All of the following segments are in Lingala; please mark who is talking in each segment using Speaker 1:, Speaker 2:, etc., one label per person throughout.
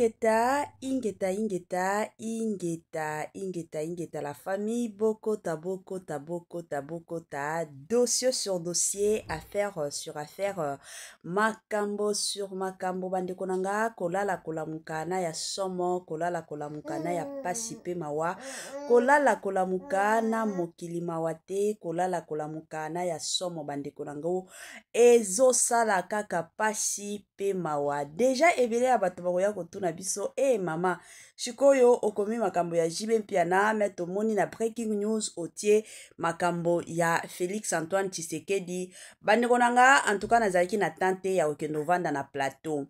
Speaker 1: Ingeta, la famille Bokota, dossier sur dossier, affaire sur affaire, makambo sur makambo, bande konanga, kolala kolamukana ya somo, kolala kolamukana ya pasipe mawa, kolala kolamukana mokili mawate, kolala kolamukana ya somo, bande konango, ezo sala kaka pasipe mawa, deja ebele ya bato bakoya kotuna biso, mama, shikoyo okomi makambo ya jibe mpiana, meto moni na breaking news otie makambo ya Félix Antoine Tshisekedi, bande konanga, en tout cas nazalaki na tante ya okendo vanda na plateau.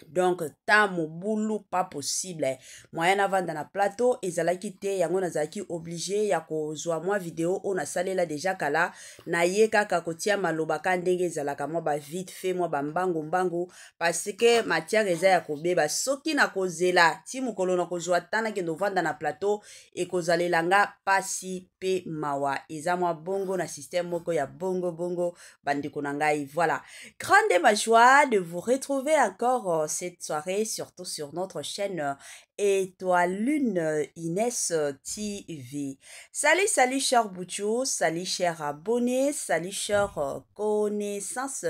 Speaker 1: Donc, ta mobulu pas possible. Moyen avant dans la plateau, ezalaki te, yango nazalaki obligé ya kozwa mwa video on a salela déjà kala na ye kaka kotia malobaka ndenge ezalaka mwa ba vite fait mwa bambango mbango parce que matière eza ya kobeba soki na kozela ti mukolo na kozwa tana kendo vanda na plateau e kozalelanga pasi pe mawa eza mwa bongo na système moko ya bongo bandeko na ngai. Voilà, grande ma joie de vous retrouver encore cette soirée, surtout sur notre chaîne Étoile Lune Inès TV. Salut chers Boutchou, salut chers abonnés, salut chers connaissances,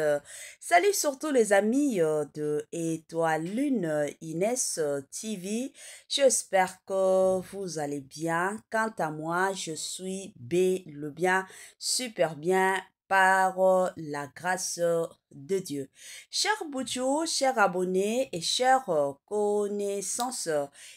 Speaker 1: salut surtout les amis de Étoile Lune Inès TV. J'espère que vous allez bien. Quant à moi, je suis le bien, super bien, par la grâce de Dieu. Chers Boutchou, chers abonnés et chers connaissances,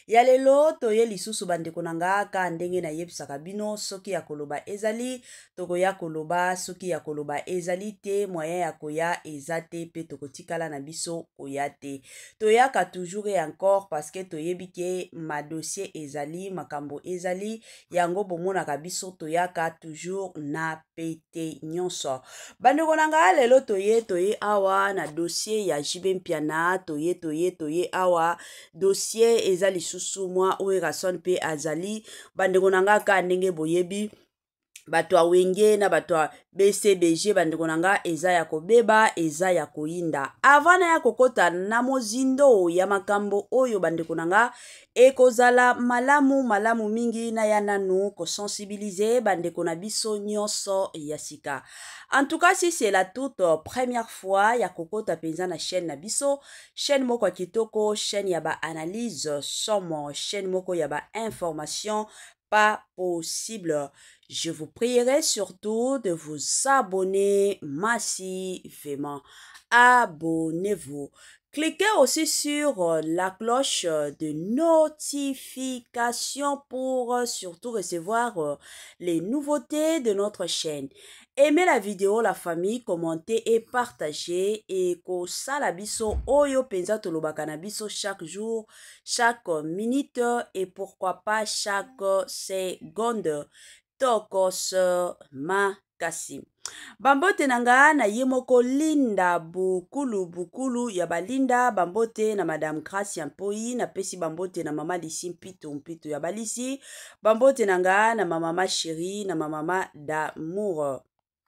Speaker 1: yalelo toye lisusu bande konanga ka ndenge na yebisaka bino soki ya koloba ezali toko ya koloba soki ya koloba ezali te moyen ya koya ezate pe tokotikala na biso oyate toyaka toujours et encore parce que toyebike ma dossier ezali makambo ezali yango bomonaka biso toyaka toujours na pete nyonso bande konanga lelo toye awa na dossier ya jibe mpiana toye awa dossier ezali susu mwa oerason pe azali bandeko nanga ka ndenge boyebi bato awenge na bato a BCBG bandeko nanga eza ya kobeba eza ya koinda avana ya kokota na mozindo ya makambo oyo bandeko nanga ekozala malamu mingi na ya nanu ko sensibiliser bandeko na biso nyonso ya sika. En tout cas, si c'est la toute première fois ya kokota penza na chaîne na biso, chaîne moko kitoko, chaîne ya ba analyse somme, chaîne moko ya ba information pas possible. Je vous prierai surtout de vous abonner massivement. Abonnez-vous. Cliquez aussi sur la cloche de notification pour surtout recevoir les nouveautés de notre chaîne. Aimez la vidéo, la famille, commentez et partagez. Et ko sala biso oyo penza tolobaka na biso chaque jour, chaque minute et pourquoi pas chaque seconde. Tokos makasi. Bambote nanga na yemoko linda bukulu ya balinda bambote na Madame Gracia Mpoi na pesi bambote na mama Lisi mpito ya balisi bambote nanga na mama chérie na mama d'amour.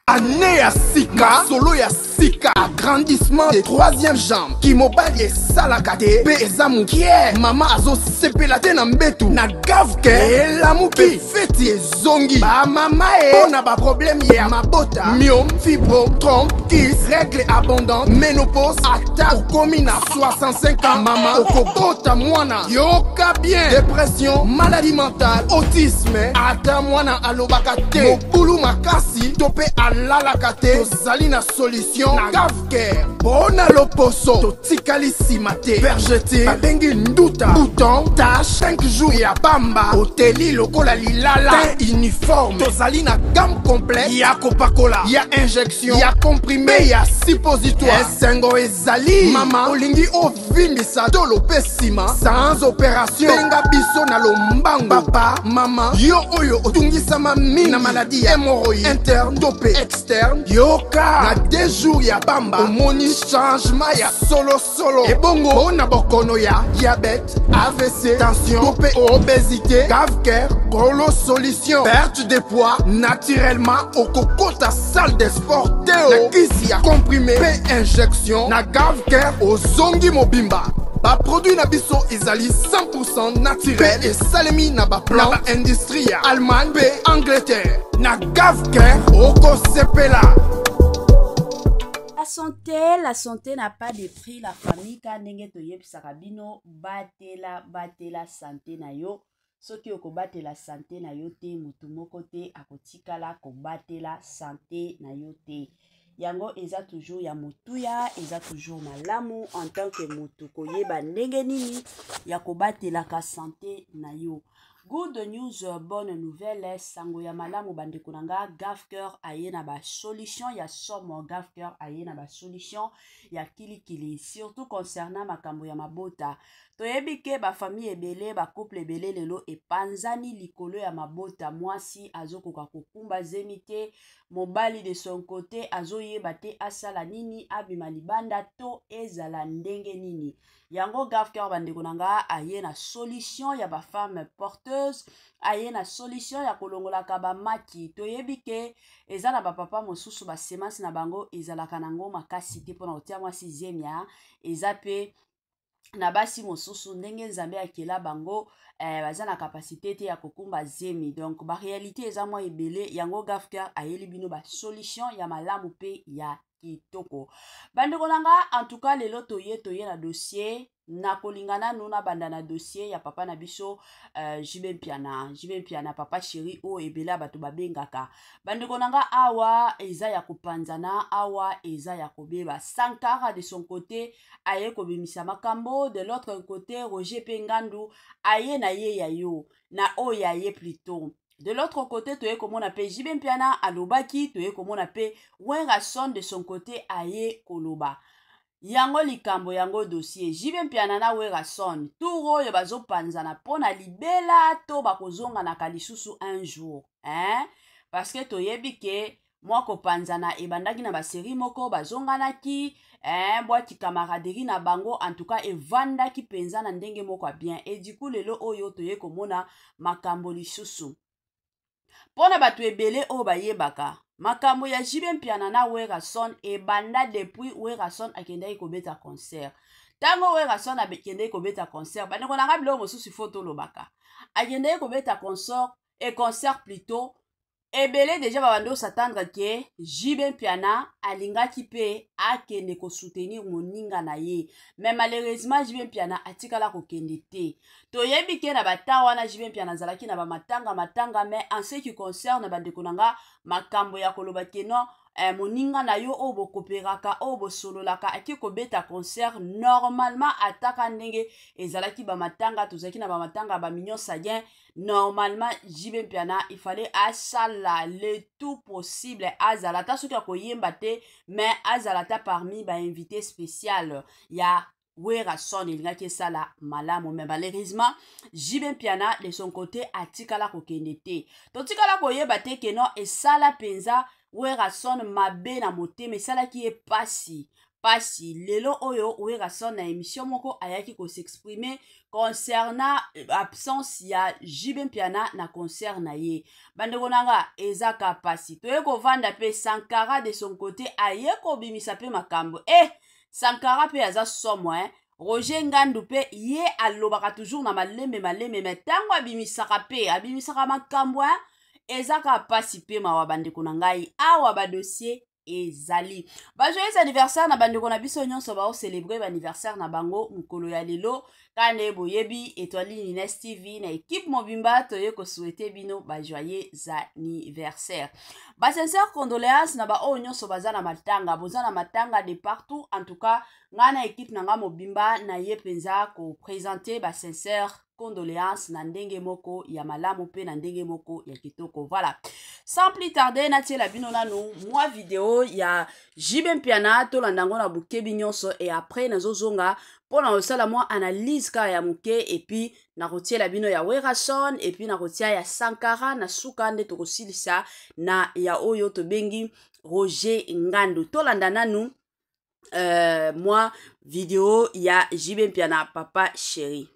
Speaker 2: Année ya sika, solo ya sika, agrandissement des troisième jambes, qui mobile et salakate, pe ezamukie, mama azo sepelate na mbetu, na gavke, elamuki, feti zongi, ba mama ona ba problème ya mabota, myome, fibro, trompe, kiss, règle abondante, ménopause, attaque, komi na 65 ans, mama, okobota mwana, yoka bien, dépression, maladie mentale, autisme, ata mwana alobakate, mokulu makasi, tope lalakate, tozali na solution na gavke, bona loposo, totikali simate, vergete, babengi nduta, bouton, tache, 5 jours ya bamba, hoteli lokola lilala, teint uniforme, tozali na gamme complet, ya kopakola, ya injection, ya comprimé, ya suppositoire, esengo ezali, mama, olingi ovimbisa tolo pesima, sans opération, benga biso na lombango, papa, mama, yo oyo otungisama mingi na maladie ya hémorroïde, interne, topé, externe, yoka na 2 jours ya bamba omoni changement ya solo ebongo ona bokono ya diabète, AVC, tension, topé obésité, cave-cœur, golo solution, perte de poids naturellement okokota salle de sport teo na kisi ya comprimé pe injection na cave-cœur ozongi mobimba ba produit na biso ezali 100% naturel et salemi na ba plan industrie Allemagne pe Angleterre na Gavker okosepela.
Speaker 1: La santé n'a pas de prix. La famille kanenge to yeb sarabino batela santé na yo. Soki okobatela santé na yo te mutu moko te akotikala kobatela santé na yo te. Yango eza toujours ya mutuya, eza toujours malamu en tant que mutu koyeba ndenge nini ya kobatela ka santé na yo. Good news, bonne nouvelle, sango ya malamu bandeko nanga Gavker aye na ba solution ya somo Gavker aye na ba solution ya kilikili surtout concernant makambo ya mabota. Toyebi ke ba famille ebele ba couple ebele lelo epanzani likolo ya mabota mwasi azokoka kokumba zemite mobali de son côté azoyeba te asala nini abima libanda to ezala ndenge nini. Yango Gavker bandeko nanga aye na solution ya ba femme porteuse aye na solution ya kolongola ka ba maki. Toyebi ke eza na ba papa mosusu ba semence na bango ezalaka nango makasi te pona otia mwasi zemia eza pe na basi mosusu ndenge nzambe akela bango baza na kapasité te ya kokumba zemi. Donc ba réalité eza mwa ebele yango Gavker ayeli bino ba solution ya malamu pe ya kitoko. Bandeko nanga en tout cas lelo toye na dossier na kolingana nuna banda na dossier ya papa na biso Jibe Mpiana papa chéri o ebela bato babengaka. Bandeko nanga awa eza ya kopanzana awa eza ya kobeba. Sankara de son côté aye kobimisa makambo, de l'autre côté Roger Pengandu aye na ye ya yo na o ya ye plutôt. De l'autre côté, toye komona pe Jibe Mpiana alobaki, toye komona pe Wengason de son côté aye koloba. Yango likambo yango dossier Jibe Mpiana na Wengason turo yo bazo panzana pona libela to bakozonga na kalisusu un jour, parce que toyebi ke moi ko panzana ebandaki na ba série moko bazonganaki boati camaraderie na bango en tout cas evandaki penza na ndenge moko bien et du coup lelo oyo toye komona makambo lisusu. Pona batu ebele o bayebaka makambo ya Jibe Mpiana na Wengason ebanda depuis Wengason akendaki kobeta concert. Tango Wengason akendaki kobeta concert bandeko nanga bilo mosusu foto lobaka akendaki kobeta concert plutôt ebele déjà babando s'attendre ke Jibe Mpiana alingaki pe akende ko soutenir moninga na ye, mais malheureusement Jibe Mpiana atikala ko kende te. Toyebi ke na bata wana Jibe Mpiana zalaki na ba matanga mais en ce qui concerne bandeko nanga makambo ya koloba ke non moninga na yo o bokoperaka o bosololaka aki kobeta concert normalement ataka ndenge ezalaki ba matanga tozaki na ba matanga ba mignon sagien. Normalement Jibe Mpiana il fallait asala le tout possible azalata soki akoyemba te mais azalata parmi ba invité spécial ya Wengason ilingaki sala malamu, mais malheureusement Jibe Mpiana de son côté atikala kokende te. Totikala koyeba te ke non esala penza Wengason mabe na motema esalaki ye pasi lelo oyo Wengason na émission moko ayaki ko s'exprimer concernant absence ya Jibe Mpiana na concert na ye. Bandeko nanga ezaka pasi toye ko vanda pe Sankara de son côté aye ko bimisa pe makambo Sankara pe aza somo Roger Ngandu pe ye alobaka toujours na malembe mais tango abimisaka makambo ezaka pasi pe mawa bandeko nangai awa ba dossier ezali. Joyeux anniversaire na bandeko na biso nyonso ba célébrer anniversaire na bango mukolo ya lelo kane boyebi Étoile Nines TV na équipe mobimba toye ko souhaiter bino joyeux anniversaire. Sincère condoléances na ba o nyonso baza na matanga de partout. En tout cas ngana équipe nanga mobimba na ye penza ko présenter sincère condoléances na ndenge moko ya malamu pe na ndenge moko ya kitoko. Voilà. Sans plus tarder na tiela bino nanu moi vidéo ya Jibe Mpiana to landango na bukebi nyonso et après nazozonga pona osala moi analyse ka ya muke et puis na kotiela bino ya Wengason et puis na kotia ya Sankara na suka nde tokosilisa na ya oyo to bengi Roger Ngandu to landana nu moi vidéo ya Jibe Mpiana papa chéri.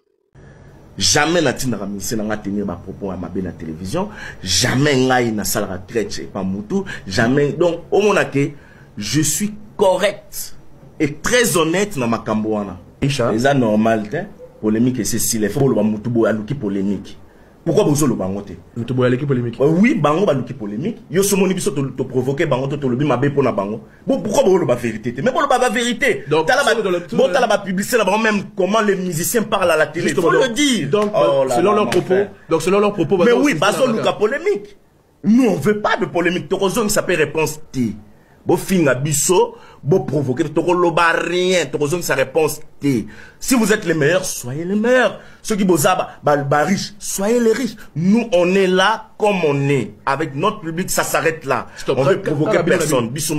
Speaker 3: Jamais natinaka ministre nanga tenir ba propos à ma na télévision, jamais ngai na sala traite et pas mutu, jamais. Donc au monake je suis correct et très honnête na makambo wana. C'est normal, polémique, c'est si les faut le mutubo aluki polémique. Pourquoi vous le bangote?
Speaker 4: Mutubo aluki polémique.
Speaker 3: Oui, bango aluki polémique. Yo so moni biso te provoquer bango to le bi mabe pour na bango. Bon, pourquoi vous le ba vérité? Mais bon le ba vérité.
Speaker 4: Donc
Speaker 3: bon t'as la publicité là même comment les musiciens parlent à la télé. Il faut le dire.
Speaker 4: Donc selon leurs propos,
Speaker 3: mais oui, baso luka polémique. Nous on veut pas de polémique. Torozon ça peut réponse T. Bo finga biso, bo provoquer, toko loba rien, torozon sa réponse T. Si vous êtes les meilleurs, soyez les meilleurs. Ceux qui bozaba, ba riches, soyez les riches. Nous on est là comme on est. Avec notre public, ça s'arrête là.
Speaker 4: Stop.
Speaker 3: On veut provoquer personne. Biso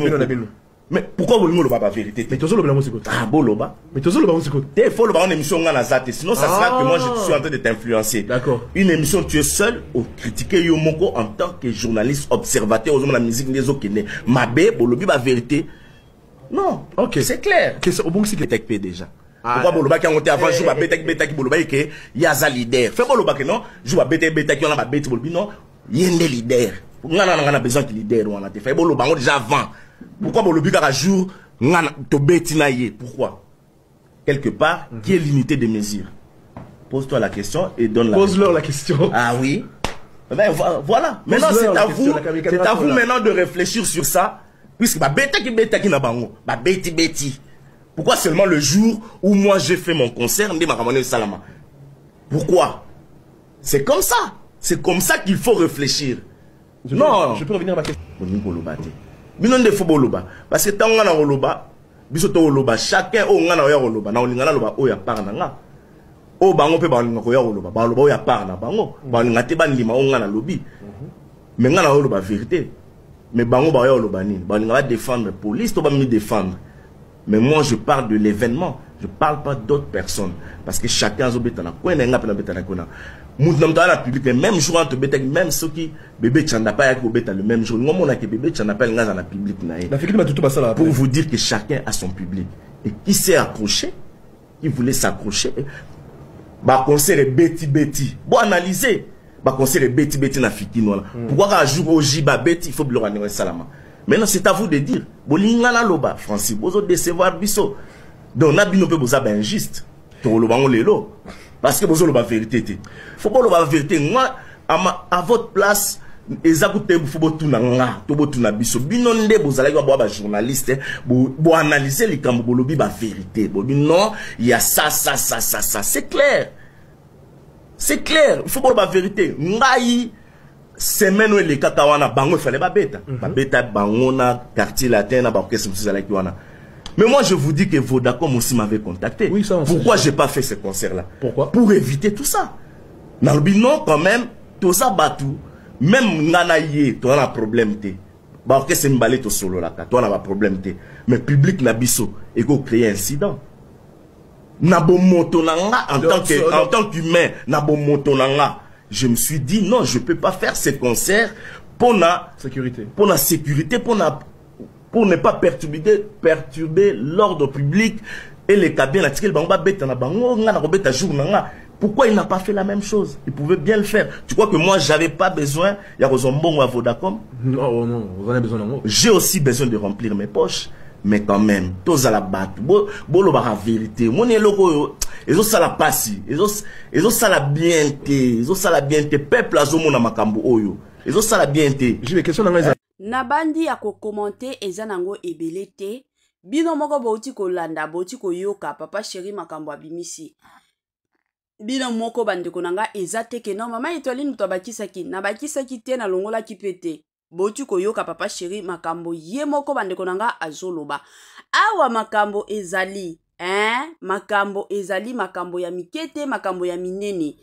Speaker 3: mais pourquoi vous ne pas vérité?
Speaker 4: Mais toujours le blanc c'est
Speaker 3: ah bon loba.
Speaker 4: Mais toujours le blanc c'est quoi?
Speaker 3: Il faut le blanc émission ngana zate. Sinon ça sera que moi je suis en train de t'influencer.
Speaker 4: D'accord.
Speaker 3: Une émission tu es seul au critiquer Yomoko en tant que journaliste observateur aux hommes de la musique les autres qui n'est mabé bolobi ba vérité. Non.
Speaker 4: Ok.
Speaker 3: C'est clair.
Speaker 4: Que c'est au bon c'est que
Speaker 3: TechP déjà. Pourquoi boloba qui a monté avant joue ba beta qui boloba que yaza leader. Fait boloba que non, joue ba beta qui on a ba beta bolobi non, yende leader. Ngana besoin que leader on a te fait boloba déjà avant. Pourquoi bolobi ka jour ngana to betina yé? Pourquoi? Quelque part, qui est l'unité de mesure? Pose-toi la question et donne la
Speaker 4: Pose-leur la question.
Speaker 3: Ah oui. Ben, voilà. Maintenant, c'est à vous maintenant de réfléchir sur ça. Puisque bah beta qui na bango, bah beti. Pourquoi seulement le jour où moi j'ai fait mon concert, ndi makamane salama? Pourquoi? C'est comme ça. C'est comme ça qu'il faut réfléchir. Non.
Speaker 4: Je peux revenir à ma question.
Speaker 3: Binon de foboloba parce que tanga na oloba biso to oloba chacun o ngana ya oloba na olingana loba o ya par na nga o bango pe balinga ko ya oloba ba loba o ya par na bango balinga te bandima o ngana lobi mais ngana oloba vérité mais bango ba ya oloba ni balinga va défendre police to ba me défendre mais moi je parle de l'événement, je parle pas d'autres personnes parce que chacun zo betana ko na nga pe na betana ko na dans la public même jour entre bêta même ceux qui bébé tchanda pas avec bêta le même jour non mon a que bébé tchanda pas dans la public pour vous dire que chacun a son public et qui s'est accroché qui voulait s'accrocher bah concert beti bon analyser bah concert beti na fikino là pourquoi un jour au jiba beti il faut le ramener salama maintenant c'est à vous de dire bolinga la loba Francis bozo décevoir biso donc na bino pe boza ben injuste to lo bango lelo. Parce que vous avez la vérité. Faut pas la vérité. Moi, à votre place, ezakute faut tout na to tout na biso. Binonde vous allez voir journaliste, vous analyser les camps bolobi ba vérité. Non, il y a ça. C'est clair. C'est clair. Il faut pas la vérité. Ngai semaine où les katawana bango fallait ba beta. Ba beta bangona quartier latin na ba orchestre musicale qui wana. Mais moi, je vous dis que Vodacom aussi m'avait contacté.
Speaker 4: Oui, ça,
Speaker 3: pourquoi j'ai pas fait ce concert-là?
Speaker 4: Pourquoi?
Speaker 3: Pour éviter tout ça. Non, quand même, tout ça batou. Même nanaye, tu as un problème. Bah, que c'est m'balé to solo là, tu as un problème. Mais public nabiso, et go créer incident. Nabo motonanga, en tant qu'humain, nabo motonanga. Je me suis dit, non, je peux pas faire ce concert pour la sécurité. Pour ne pas perturber l'ordre public et les cabines. Pourquoi il n'a pas fait la même chose? Il pouvait bien le faire. Tu crois que moi, j'avais pas besoin? Il y a Rosombon ou à Vodacom?
Speaker 4: Non, vous en avez besoin d'un.
Speaker 3: J'ai aussi besoin de remplir mes poches. Mais quand même, tous à la batte. Bolo la vérité. Mon éloko, ils ont ça la passe. Ils ont ça la bienté. Ils ont ça la bienté. Peuple à Zomo na makambo oyo. Ils ont ça la bienté.
Speaker 4: J'ai des questions dans les
Speaker 1: na bandi ya kokommente eza nango ebele te bino moko bauti kolanda bauti koyoka papa chéri makambo abimisi bino moko bandeko nanga eza te ke non mama Étoiline muto abakisaki na bakisaki te na longola kipete bauti koyoka papa chéri makambo ye moko bandeko nanga azoloba awa makambo ezali makambo ezali makambo ya mikete makambo ya minene.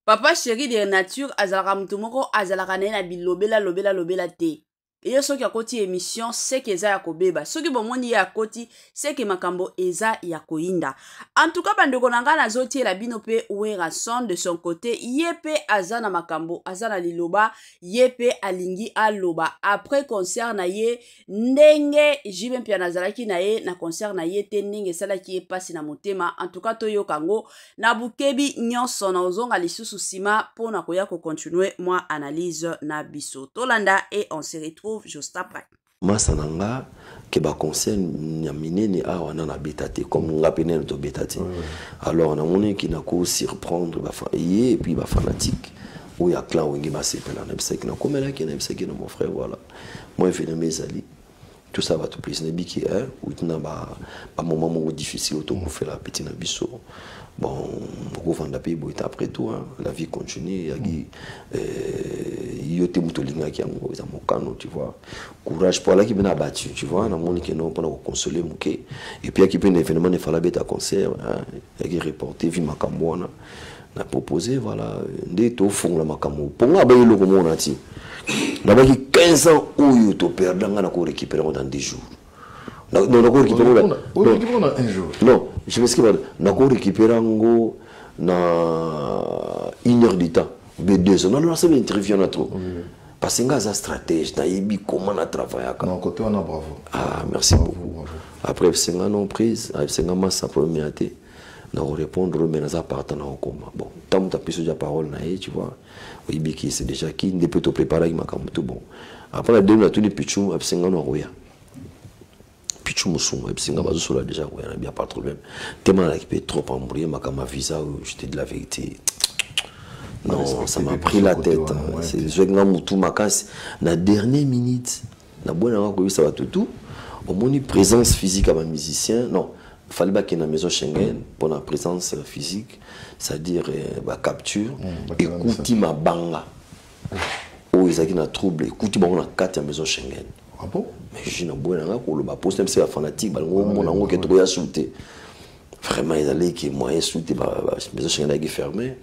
Speaker 1: Papa chéri de nature azalaka mutu moko azalaka na bilobela te. Et soki akoti émission c'est que eza ya kobeba soki bomoni ya koti c'est que makambo eza ya koinda. En tout cas bandeko nanga nazoti la bino pe Werason de son côté yepe azana makambo azana liloba yepe alingi aloba après concert na ye ndenge jibe mpia nazalaki na ye na concert na ye te ndenge salaki ye pasi na motema. En tout cas toyo kango na bukebi nyonso na ozonga lisusu sima pona koya ko continuer moi analyse na biso tolanda et on se retrouve juste après.
Speaker 5: Masananga que ba conseil minene a wana na betate comme ngapene to betate. Alors on a moni qui n'a qu'au surprendre et puis ba fanatique où il y a clan où il m'a sepelé na bisaki na comme là qui na bisaki na mon frère voilà. Moi je fais mes alliés. Tout ça va tout plus ne biki hein ou tu na ba moment difficile auto pour faire la petite na biso. Bon, beaucoup vont d'appeler, après tout, hein, la vie continue. Il y a des gens qui ont tu vois. Courage pour aller qui vient abattu, tu vois. On a mon qui non pour consoler mon et puis il y a qui peut un événement de faire la bête à concert, il y a reporté vie makambo on a proposé voilà des taux font la makambo. Pour moi, ben le comment on a dit. D'abord 15 ans où il te perd, on a récupéré dans 10 jours. Non, on a récupéré
Speaker 4: un jour.
Speaker 5: Non, je m'excuse. On a récupéré en na 1 heure de temps, 2 heures. On a lancé l'interview na trop. Parce que c'est un stratège, na yebi comment on a travaillé.
Speaker 4: Non, côté on a bravo.
Speaker 5: Ah, merci beaucoup. Après c'est un non prise, c'est un massa premier athée. On a répondre mais dans un partenaire en commun. Bon, tant que tu as pris la parole na tu vois. Oui, qui c'est déjà qui ne peut te préparer avec ma tout bon. Après la deuxième, tout les pichou, c'est un non roya. Pichu Moussou, et puis c'est là déjà, il n'y a pas de problème. Tellement là qui peut trop embrouiller, ma visa, j'étais de la vérité. Non, ça m'a pris la tête. C'est le grand moutou, ma casse. La dernière minute, la bonne heure que ça va tout. Au moins une présence physique à un musicien, non. Il fallait pas qu'il y ait une maison Schengen pour la présence physique, c'est-à-dire la capture, écoutez ma banga. Oh, ils ont un trouble, écoutez ma carte à la maison Schengen.
Speaker 4: Ah bon?
Speaker 5: Mais je n'ai pas poste même c'est fanatique mon qui est trop insulté vraiment ils allaient qui moi insulté mais je suis fermé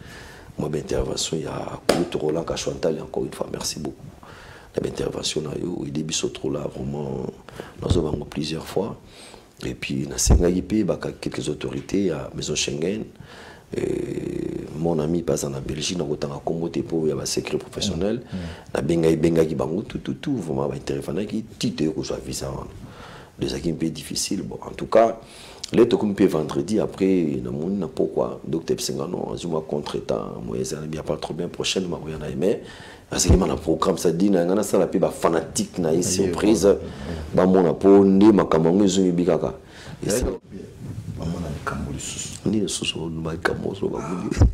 Speaker 5: moi intervention il y a Claude Roland Kachwantal encore une fois merci beaucoup l'intervention il est trop là vraiment nous avons plusieurs fois et puis dans quelques autorités à maison Schengen. Mon ami passe en Belgique, dans autant à commoter pour y avoir secret professionnel. La benga qui bango tout vraiment intéressant qui titre que soit visa. Des acquis un peu difficile. Bon, en tout cas, les tout comme vendredi après, na mon na pourquoi docteur Psengano, je m'a contre-temps, moi ça bien pas trop bien prochaine, m'a rien aimé. Parce que mon programme ça dit na ça la pe ba fanatique na surprise. Ba mon po ndi makamango zo bikaka. Et ça ni le sous on va camoso va bouger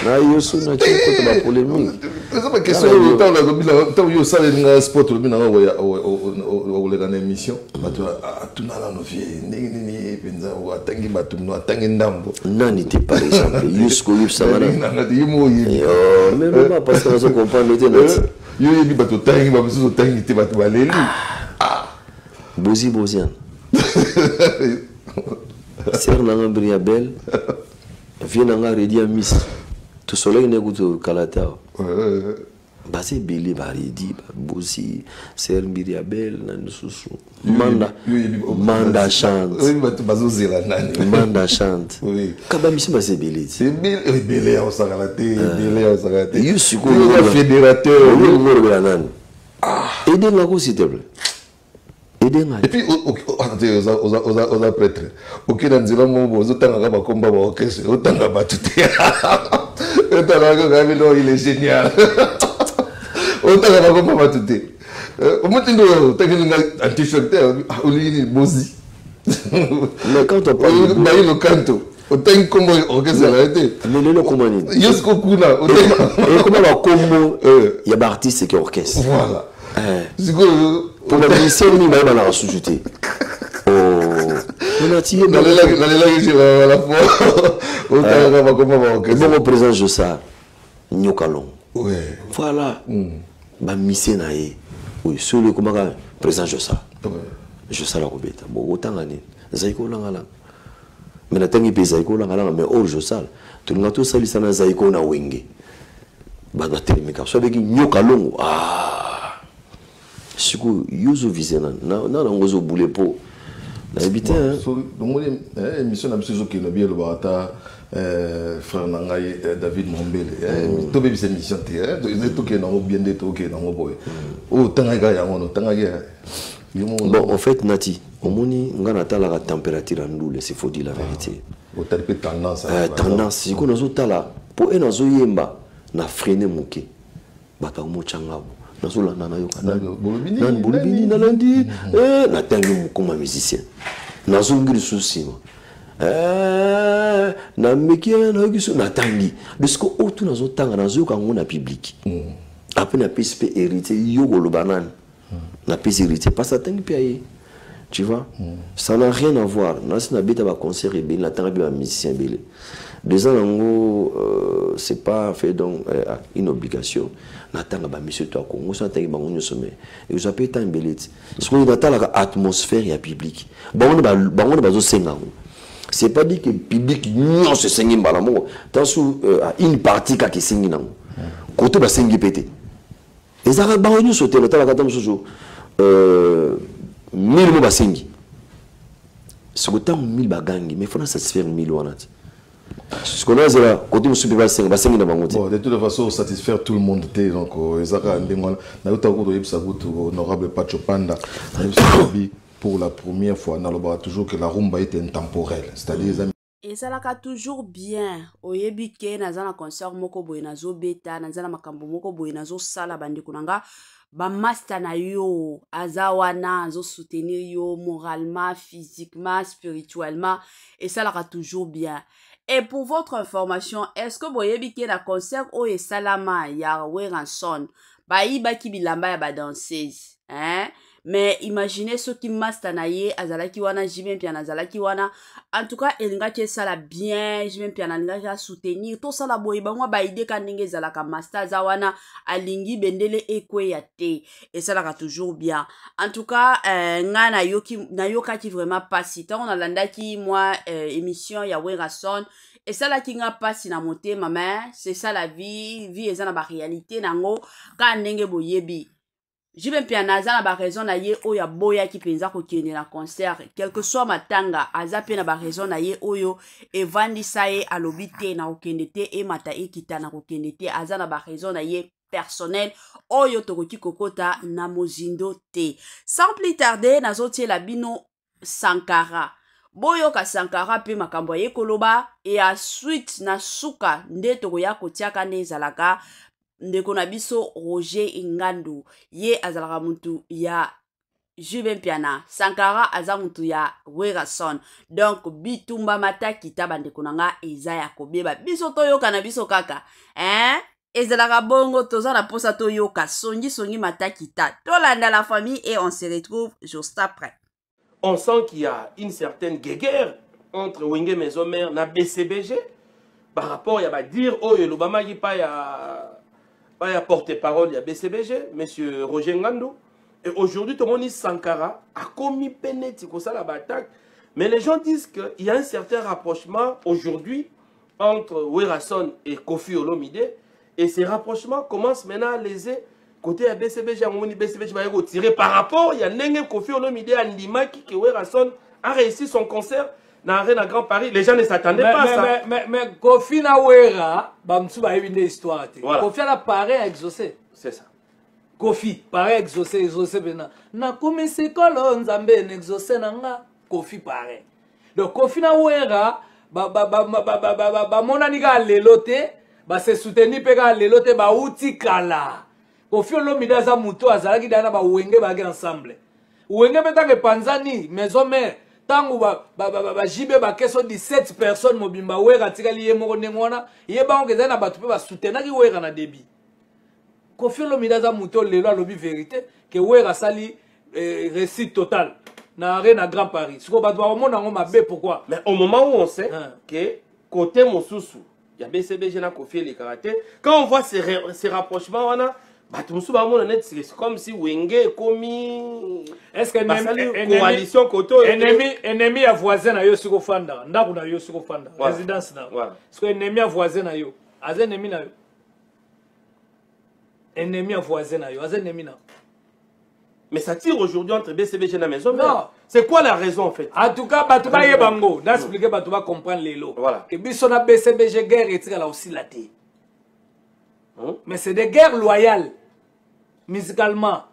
Speaker 5: na yo so na chiko ba polémique
Speaker 4: c'est pas question tant la tant yo ça les sport le bina o le gana émission batu atuna la no vie ni penza o atangi batu no atangi ndambo
Speaker 5: nani te par exemple yusko yusana
Speaker 4: na di mo yi
Speaker 5: mais non parce que on comprend le
Speaker 4: yo yebi batu tangi ba biso tangi te batu baleli
Speaker 5: Bozi Bozian. Ser nanga Briabel. Vient nanga Redi Amis. Tout soleil n'est goûté Kalata. Basé Billy Baridi, Bozi, Ser Briabel, Nansusu. Manda chante. Manda chante. Kabamisi basé Billy.
Speaker 4: C'est Billy au Sagalate. Billy au Sagalate.
Speaker 5: Yusuko
Speaker 4: fédérateur.
Speaker 5: Aidez-moi s'il te plaît.
Speaker 4: Et puis, on a prêtre. Ok, dans le moment où on a un combat, on a battu. Il est génial. On a un combat battu. Au moins, on a un t-shirt, on a bozi.
Speaker 5: Mais quand on parle
Speaker 4: de le canto, on a un combat orchestre.
Speaker 5: Mais le comment il
Speaker 4: Yosko Kuna.
Speaker 5: Et comment la combo, il y a des artistes qui orchestrent.
Speaker 4: Voilà.
Speaker 5: Pour la mission, il va la sous-jeter. Oh, on a tiré
Speaker 4: dans les lacs, à la fois.
Speaker 5: Bon, on présente ça. Nyokalon.
Speaker 4: Oui.
Speaker 5: Voilà. Bah, mission naïe. Oui, sur le comment présente ça. Je sais la robeta. Bon, autant l'année. Zaiko langala. Mais la tangi pesa zaiko langala, mais oh, je sais. Tout le monde tout ça, il s'en a zaiko na wenge. Bah, la téléméca. Soit avec Nyokalon. Ah. Siku yuzu visena na ngozo boule po na habité hein
Speaker 4: donc émission na biso qui no bien le bata frère nangai David Mombele to be cette émission te to ke na bien de to ke na boy o tanga ga ya ngono tanga ga
Speaker 5: bon en fait nati omoni ngana tala la température ndule c'est faut dire la vérité
Speaker 4: o talipe tendance
Speaker 5: tendance siku nazo tala po ena zo yemba na freine moke bata mo changabo nazola na yoka
Speaker 4: bolobini
Speaker 5: nan bolobini na lundi na tangi mukoma musicien nazongiri susima na mekia na yokiso na tangi parce que auto nazotanga nazoyoka ngo na public après na PSP hérité yogolo banane na PSP hérité pas ça tangi piaye. Tu vois, ça n'a rien à voir. Nous avons un concert et nous avons un musicien. Deux ans, c'est pas fait donc une obligation. Nous avons un monsieur toi Congo, nous avons un sommet. Et vous avez été un belé. Parce qu'on a une atmosphère et un public. C'est pas dit que le public non se saigne balamon. Tant sous une partie qui saigne non. Côté bas saigne pété. Et ça va balancer sur le terrain. Nous avons 1000 mots basengi. C'est autant 1000 bagangi, mais il faut satisfaire 1000 wanat. Ce qu'on a, c'est là, côté monsieur basengi na bangote.
Speaker 4: Bon, de toute façon, satisfaire tout le monde, donc, Ezaka Ndengwana, na uta ko doyeb sa route honorable Pacho Panda, pour la première fois, on a toujours que la rumba est intemporelle, c'est-à-dire
Speaker 1: et ça l'a toujours bien. Oyebi ke nazana concert moko boy nazo beta, nazana makambo moko boy nazo sala bandi kunanga. Ba master na yo azawana azo soutenir yo moralement, physiquement, spirituellement et ça l'a toujours bien. Et pour votre information, est-ce que vous voyez bien la concert o et salama ya Weranson ba iba ki bilamba ya ba danseuse hein? Mais imaginez ceux qui master na ye azalaki wana jibem pia nazalaki wana en tout cas elinga ke sala bien jibem pia na ja soutenir to sala boy ba mwa ba ide ka ndenge zalaka master za wana alingi bendele ekwe ya te et ça la toujours bien en tout cas nga na yoka ki vraiment passi tant on a landaki moi émission ya Weranson et ça la ki nga passi na monter maman c'est ça la vie eza na ba réalité nango ka ndenge boyebi. Je vais bien naza na ba raison na ye oya boya ki penza ko kende na concert quel que soit matanga azape na ba raison na ye oyo e vandi sae alobite na okendete e mata ekita na okendete azana ba raison na ye personnel oyo tokoki kokota na mozindo te. Sans plus tarder nazotie la bino Sankara boyo ka Sankara pe makambo ye koloba et à suite na suka nde tokoya kotiaka ne zalaka ndeko na biso Roger Ngandu ye azalaka muntu ya Juven Piana Sankara aza muntu ya Weranson donc bitumba mata kitaba ndeko nanga eza ya kobeba biso toyoka na biso kaka hein ezalaka bongo toza na posa toyoka songi mata kita tolanda la famille et on se retrouve juste après.
Speaker 6: On sent qu'il y a une certaine guéguerre entre Wenge Maison-Mère et BCBG par rapport à dire oh l'Obama qui pas ya porte-parole, il y a BCBG, M. Roger Ngandu. Et aujourd'hui, tout le monde dit Sankara a commis pénétique au la bataille. Mais les gens disent qu'il y a un certain rapprochement aujourd'hui entre Weranson et Kofi Olomide. Et ces rapprochements commencent maintenant à léser côté BCBG. BCBG va retirer par rapport, il y a Nenge Kofi Olomide à Ndimaki que Weranson a réussi son concert. Dans l'Arène à Grand Paris, les gens ne s'attendaient pas à ça.
Speaker 7: Mais Kofi na Wera, Bamsou a eu une histoire. Voilà. Kofi a pareil exaucé.
Speaker 6: C'est ça.
Speaker 7: Kofi, pareil exaucé maintenant. Na comme c'est colon Zambé exaucé nanga. Kofi pareil. Donc Kofi na Wera, monani ga lelote, se soutenir pega lelote ba uti kala. Kofi Olomide za muto azalaki dana ba wenge ba ensemble. Wenge betake Panzani, Maison-Mère. Tangu jibe ba keso 17 personnes mobimba Wera tikali ye moko ndengwana ye ba ongeza na batu pe ba soutenaki Wera na débit. Kofi Olomide za muto lelo alobi vérité que Wera sali réussite total na Arène à Grand Paris. Siko ba doit mona ngo mabe pourquoi?
Speaker 6: Mais au moment où on sait que côté Mosusu, il y a BCBG na Kofi les karaté, quand on voit ces rapprochements wana c'est comme si Wenge commis.
Speaker 7: Est-ce que
Speaker 6: coalition côté
Speaker 7: ennemi à voisin à Yosiko Fanda, Ndakuna Yosiko Fanda, résidence na. Est-ce que ennemi à voisin à yo, az ennemi na yo. Ennemi à voisin à yo, az ennemi na.
Speaker 6: Mais ça tire aujourd'hui entre BCBG et la maison. Non. C'est quoi la raison en fait?
Speaker 7: En tout cas, Batouba Yebango, d'expliquer Batouba comprendre les lots.
Speaker 6: Voilà.
Speaker 7: Et puis son BCBG guerre et là aussi la thé. Mais c'est des guerres loyales, musicalement.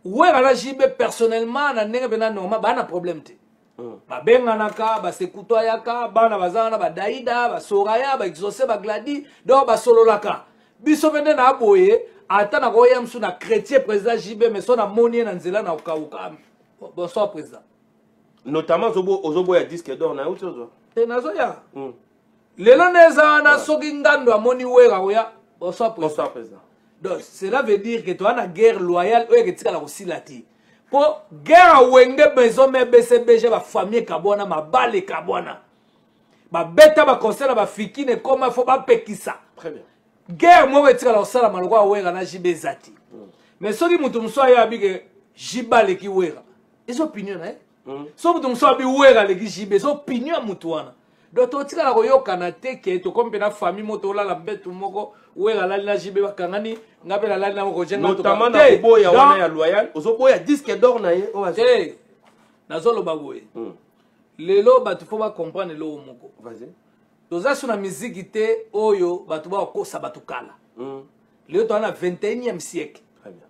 Speaker 7: Ouais, voilà, j'y vais personnellement, na nenge bena normal, bah na problème te. Ba benga naka, ba sekutoyaka, ba na bazana, ba daïda, ba soraya, ba exaucé, ba gladi, donc ba sololaka. biso vende na boye ata na koya msu na chrétien président JB mais son na moni na nzela na okauka. Bonsoir président.
Speaker 6: Notamment ozobo ya disque d'or na uti ozo.
Speaker 7: Nazo ya. Lelo neza na soki ngando amoni wera oya. Bonsoir président.
Speaker 6: Bonsoir président.
Speaker 7: Donc cela veut dire que tu as une guerre loyale oyo ke tika la kosilati. Po guerre wenge maison mais BCBG ba famille kabona ma bale kabona. Ba beta ba conseil ba fikine comme faut ba pekisa.
Speaker 6: Très bien.
Speaker 7: Guerre mo etika la kosala maloko wera na JB zati. Mais soki mutu mso ya bige jibale ki wera. Is opinion so mutu mso abi wera le ki JB so opinion mutu wana. Donc to tika la koyoka na teke to kompe na famille moto la betu moko wera la na JB bakangani ngabe la na moko jenga to.
Speaker 6: Notamment na boya wana ya loyal ozobo ya disque d'or na ye o azo.
Speaker 7: Nazolo bagoye. Lelo batu fo ba comprendre lo moko.
Speaker 6: Vas-y.
Speaker 7: Toza sur la musique te oyo batu ba kosa batu kala. Lelo to na 21e siècle.
Speaker 6: Très bien.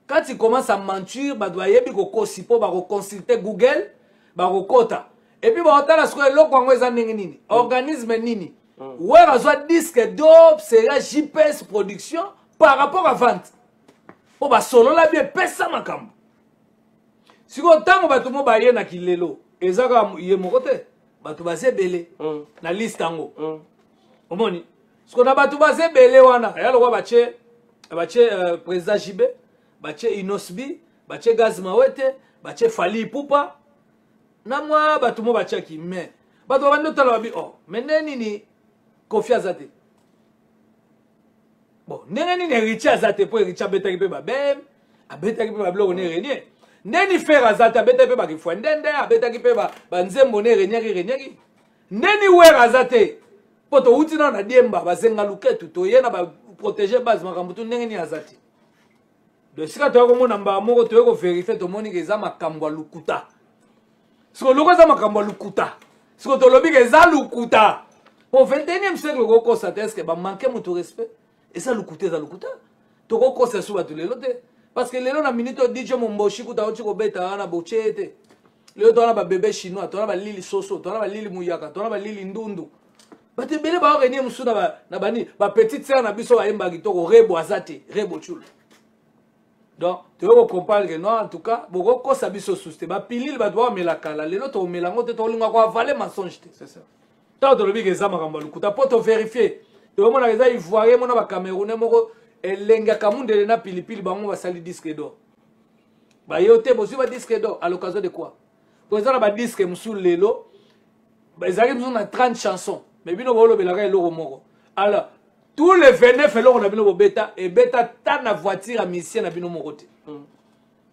Speaker 7: Quand tu commences à mentir, batu ba yebi ko kosi po ba ko consulter Google, ba ko kota. Et puis ba otala sko lo kwango eza ndenge nini? Organisme nini? Wera zo disque d'or sera JPS production par rapport à vente. Po ba solo la bien pesa makambo. Siko tango batu mo ba ye na kilelo. Ezaka ye mokote. Batu ba sebele na liste ango. Omoni. Siko na batu ba sebele wana. Ya lokwa bache président JB, bache Inosbi, bache Gaz Mawete, bache Fali Pupa. Na mwa batu mo bache ki mais batu ba ndo tala babi oh meneni ni Kofi Azate. Bon, neni ni Richard Azate po Richard betaki pe ba bem, abetaki pe ba bloko ne renier. Neni faire Azate abetaki pe ba ki fwendende, abetaki pe ba nzembo ne reniaki. Neni wer Azate poto uti na diemba bazenga luketu to yena ba protéger base makambo tu ndenge ni Azate. De sika to ko mona mba moko to ko vérifier to moni ke za makambo lukuta. Siko loko za makambo lukuta. Siko to lobi ke za lukuta. Au 21e siècle ko ko sa est que ba manquer mon respect. Et ça lukuta za lukuta. To ko ko sa su ba to lelo te. Parce que lelo na minute DJ Momboshi kuta ochi ko beta na bochete. Lelo to na ba bébé chinois, to na ba lili soso, to na ba lili muyaka, to na ba lili ndundu. Ba te bele ba renier musu na bani ba petite sœur na biso ba yemba kitoko rebo azate, rebo chulu. Donc, tu veux comprendre que non, en tout cas, beaucoup de choses sont sous ba pilil ba doit me la kala. Les autres me la ngote to linga kwa valer mensonge. C'est ça. Tant de lobi que ça makamba lukuta pour te vérifier. Tu vois na za ivoirien mona ba camerounais moko elenga kamunde na pilipili bango ba sali disque d'or. Ba yote bosi ba disque d'or à l'occasion de quoi? Pour ça ba disque musul lelo. Ba ezaki musul na 30 chansons. Mais bino bolo belaka eloko moko. Alors tous les 29 eloko na bino beta et beta ta na voiture à musicien na bino mokote.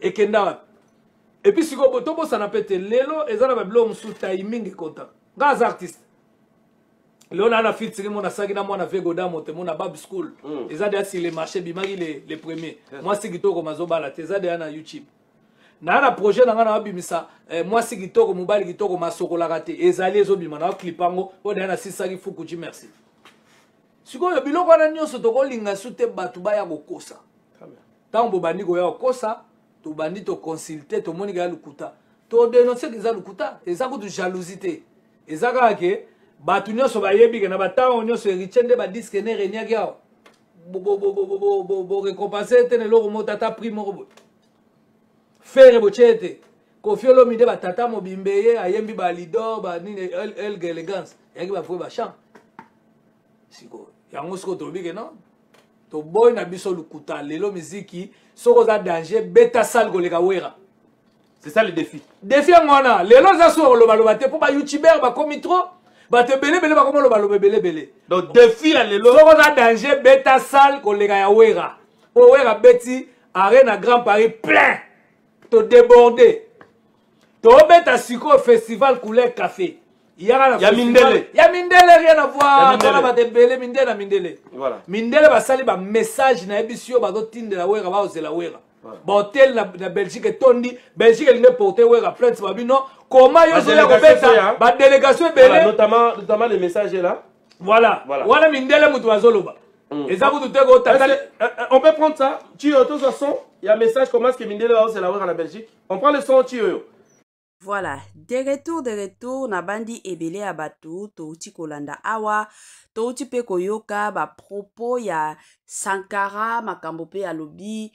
Speaker 7: Et kenda. Et puis si ko to bo ça na pete lelo ezana ba blo musul timing content. Gaz artiste. Léona a fait tirer mon asagi na mwana vego da mote mona bab school. Ezade asi les marchés bimagi les premiers. Moi c'est kitoko mazoba la tezade na YouTube. Na na projet na ngana bimisa moi c'est kitoko mobali kitoko masoko la raté. Ezali ezobima na clipango o na sisaki fukuji merci. Siko yo biloko na nyonso to kolinga sute batu ba ya kokosa. Tango bandi go ya kokosa to bandi to consulter to moni ga lukuta. To dénoncer que za lukuta, ezako de jalousie. Ezaka ke batu nyonso bayebi ke na batango nyonso erichende ba disque ne reniaki awo bo récompenser tene loko motata prix moko faire bochete Kofi Olomide batata mobimbeye ayembi ba leader ba nini elga elegance yaki ba fwe ba chant siko yango siko tobi ke non to boy na biso lukuta lelo miziki soko za danger beta sal koleka wera.
Speaker 6: C'est ça le défi.
Speaker 7: Défi ngona lelo za so lo baloba te pour ba youtuber ba komi trop. Ba te bele bele ba komo lo balobe bele bele.
Speaker 6: Donc défi à lelo.
Speaker 7: Soko za danger beta sal koleka ya wera. O wera beti arena Grand Paris plein. To déborder. To beta siko festival couleur café. Ya Mindele. Ya Mindele rien à voir. Tona ba te bele Mindele na Mindele.
Speaker 6: Voilà.
Speaker 7: Mindele ba sali ba message na ebisio ba do tinde la wera ba ozela wera. Ba hotel na Belgique tondi Belgique linge porter wera plainte ba bino. Comment yo zo ya ko beta ba délégation belé
Speaker 6: notamment les messages là.
Speaker 7: Voilà. Wana Mindele mutu azoloba.
Speaker 6: On peut prendre ça. Tu as son, il y a un message comment est-ce que Mindele va c'est la wera en Belgique. On prend le son tu
Speaker 1: Voilà, de retour, na bandi ebele ya batu, touti kolanda awa, touti pe koyoka, ba propos ya Sankara, makambo pe ya lobi,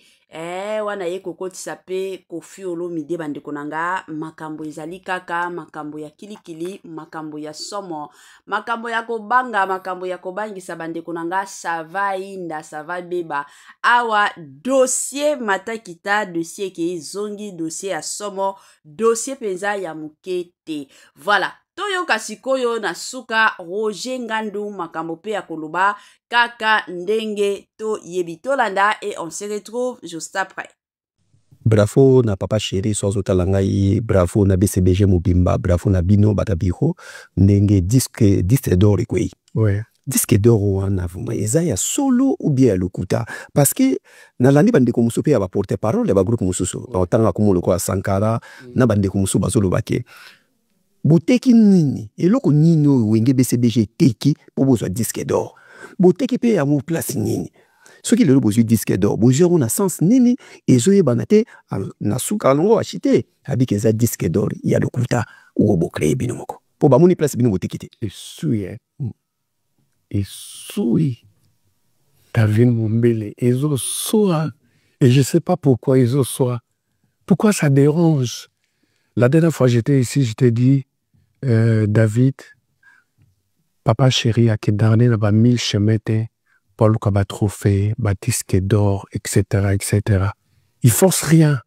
Speaker 1: wana ye kokotisa pe Koffi Olomide bandeko nanga, makambo ezali kaka, makambo ya kilikili, makambo ya somo, makambo ya kobanga, makambo ya kobangisa bandeko nanga, sava inda, sava beba, awa, dossier matakita, dossier ke zongi, dossier ya somo, dossier penza ya mukete. Voilà. Toyoka sikoyo na suka Roger Ngandu makambo pe ya koloba kaka ndenge to yebi tolanda et on se retrouve juste après.
Speaker 8: Bravo na papa chéri sozo talangai, bravo na BCBG Mobimba, bravo na bino batabiro ndenge disque d'or kwei.
Speaker 9: Ouais.
Speaker 8: Disque d'or wana vuma eza ya solo ou bien lokuta parce que na landi bandeko musu pe ya ba porter parole ya ba groupe mususu otanga kumulo kwa Sankara na bandeko musu bazolo bake boteki nini eloko nini wenge BCBG teki po bozwa disque d'or boteki pe ya mo place nini soki lelo bozwi disque d'or bozwi na sens nini ezoyebana te na suka longo achite abiki eza disque d'or ya lokuta ou bocree bino moko po bamoni place bino boteki te
Speaker 9: esui esui David Mombele ezo soa et je sais pas pourquoi ezo soa pourquoi ça dérange. La dernière fois j'étais ici je t'ai dit David papa chéri a kedarné na ba 1000 chemete Paul Kaba trophée ba disque d'or etc. Il force rien,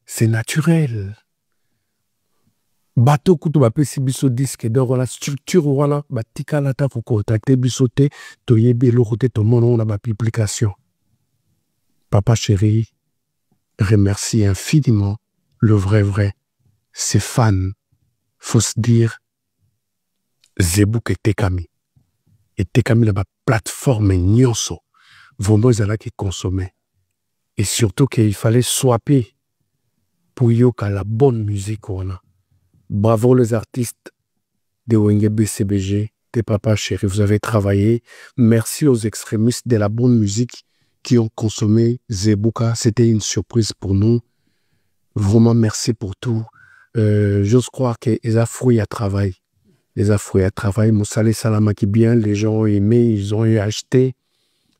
Speaker 9: c'est naturel. Bateau kutu ba pesi biso disque d'or la structure wana ba tikala ta ko contacter biso te to yebi lo côté to mono na ba publication. Papa chéri remercie infiniment le vrai ses fans. Faut se dire Zebouk et Tekami na ba plateforme nyonso vraiment ils allaient qui consommer et surtout qu'il fallait swapper pour yoka la bonne musique wana. Bravo les artistes de Wenge BCBG, de Papa Chéri, vous avez travaillé. Merci aux extrémistes de la bonne musique qui ont consommé Zebouka. C'était une surprise pour nous. Vraiment merci pour tout. J'ose croire que les afrouilles à travail. Les afrouilles à travail, Moussale Salama qui bien, les gens ont aimé, ils ont eu acheté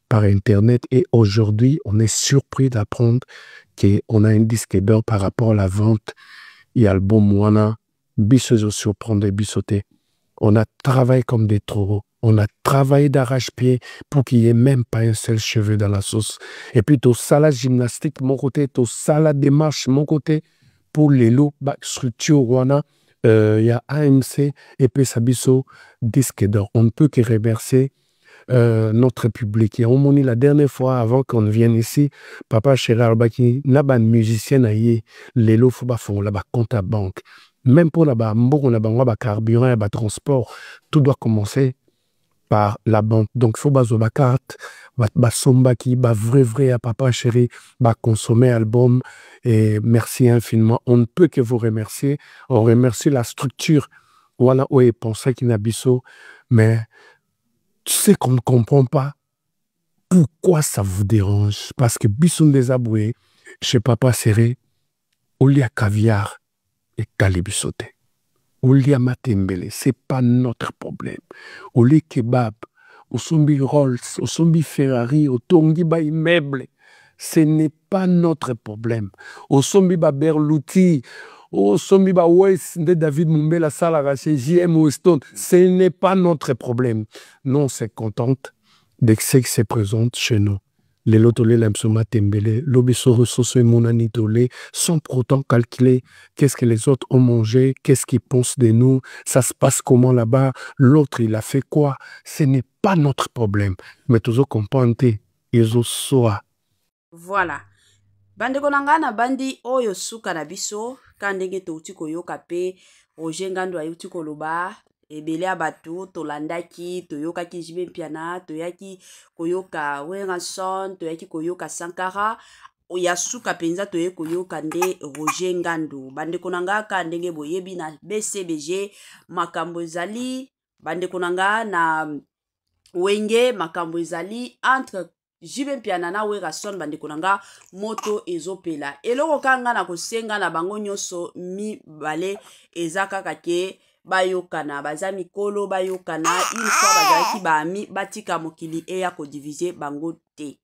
Speaker 9: par Internet. Et aujourd'hui, on est surpris d'apprendre qu'on a un disque d'or par rapport à la vente et album Wana. Bissozo surprendre bissoté. On a travaillé comme des taureaux. On a travaillé d'arrache-pied pour qu'il n'y ait même pas un seul cheveu dans la sauce. Et puis, tout ça, la gymnastique, mon côté, tout ça, la démarche, mon côté, pour les lots, structure, wana, y a AMC et puis Sabiso, disque d'or. On ne peut que remercier notre public. Et on m'a dit la dernière fois, avant qu'on vienne ici, Papa Chéri Baki, n'a pas de musicien, les lots, faut pas faire là-bas, compte à banque. Même pour la carburant, le transport, tout doit commencer par la banque. Donc, il faut baser la carte, somba qui vrai à Papa Chéri, consommer album. Et merci infiniment. On ne peut que vous remercier. On remercie la structure. Voilà où est pensé qu'il n'a biso. Mais tu sais qu'on ne comprend pas pourquoi ça vous dérange. Parce que biso des aboués, chez Papa Chéri, au lit à caviar. Et Kalibisote. Oulia Matembele, c'est pas notre problème. Oli kebab, au sombi Rolls, au sombi Ferrari, au tongi ba immeuble, ce n'est pas notre problème. Au sombi ba Berluti, au sombi ba West de David Mumbela Salaraché, JM Weston, ce n'est pas notre problème. Non, on s'est contente de ce qui se présente chez nous. Les lotolés l'emsoma tembele, l'obiso ressources monanitolé, sans pour autant calculer qu'est-ce que les autres ont mangé, qu'est-ce qu'ils pensent de nous, ça se passe comment là-bas, l'autre il a fait quoi, ce n'est pas notre problème. Mais toujours comprendre, ils ont soa.
Speaker 1: Voilà. Bande konanga na bandi oyo suka na biso, kandenge touti koyoka pe, Roger Ngandu ayuti koloba, ebele ya batu tolandaki toyokaki Jibe Mpiana toyaki koyoka Wengason toyaki koyoka Sankara oya suka penza toye koyoka nde Roger Ngandu bande konanga ka ndenge boyebi na BCBG makambo ezali bande konanga na Wenge makambo ezali entre jibe mpiana na wera son bandeko nanga moto ezopela eloko kanga na kosenga na bango nyonso mibale eza kaka ke bayokana baza mikolo bayokana une fois bazalaki bami batika mokili eya kodivise bango te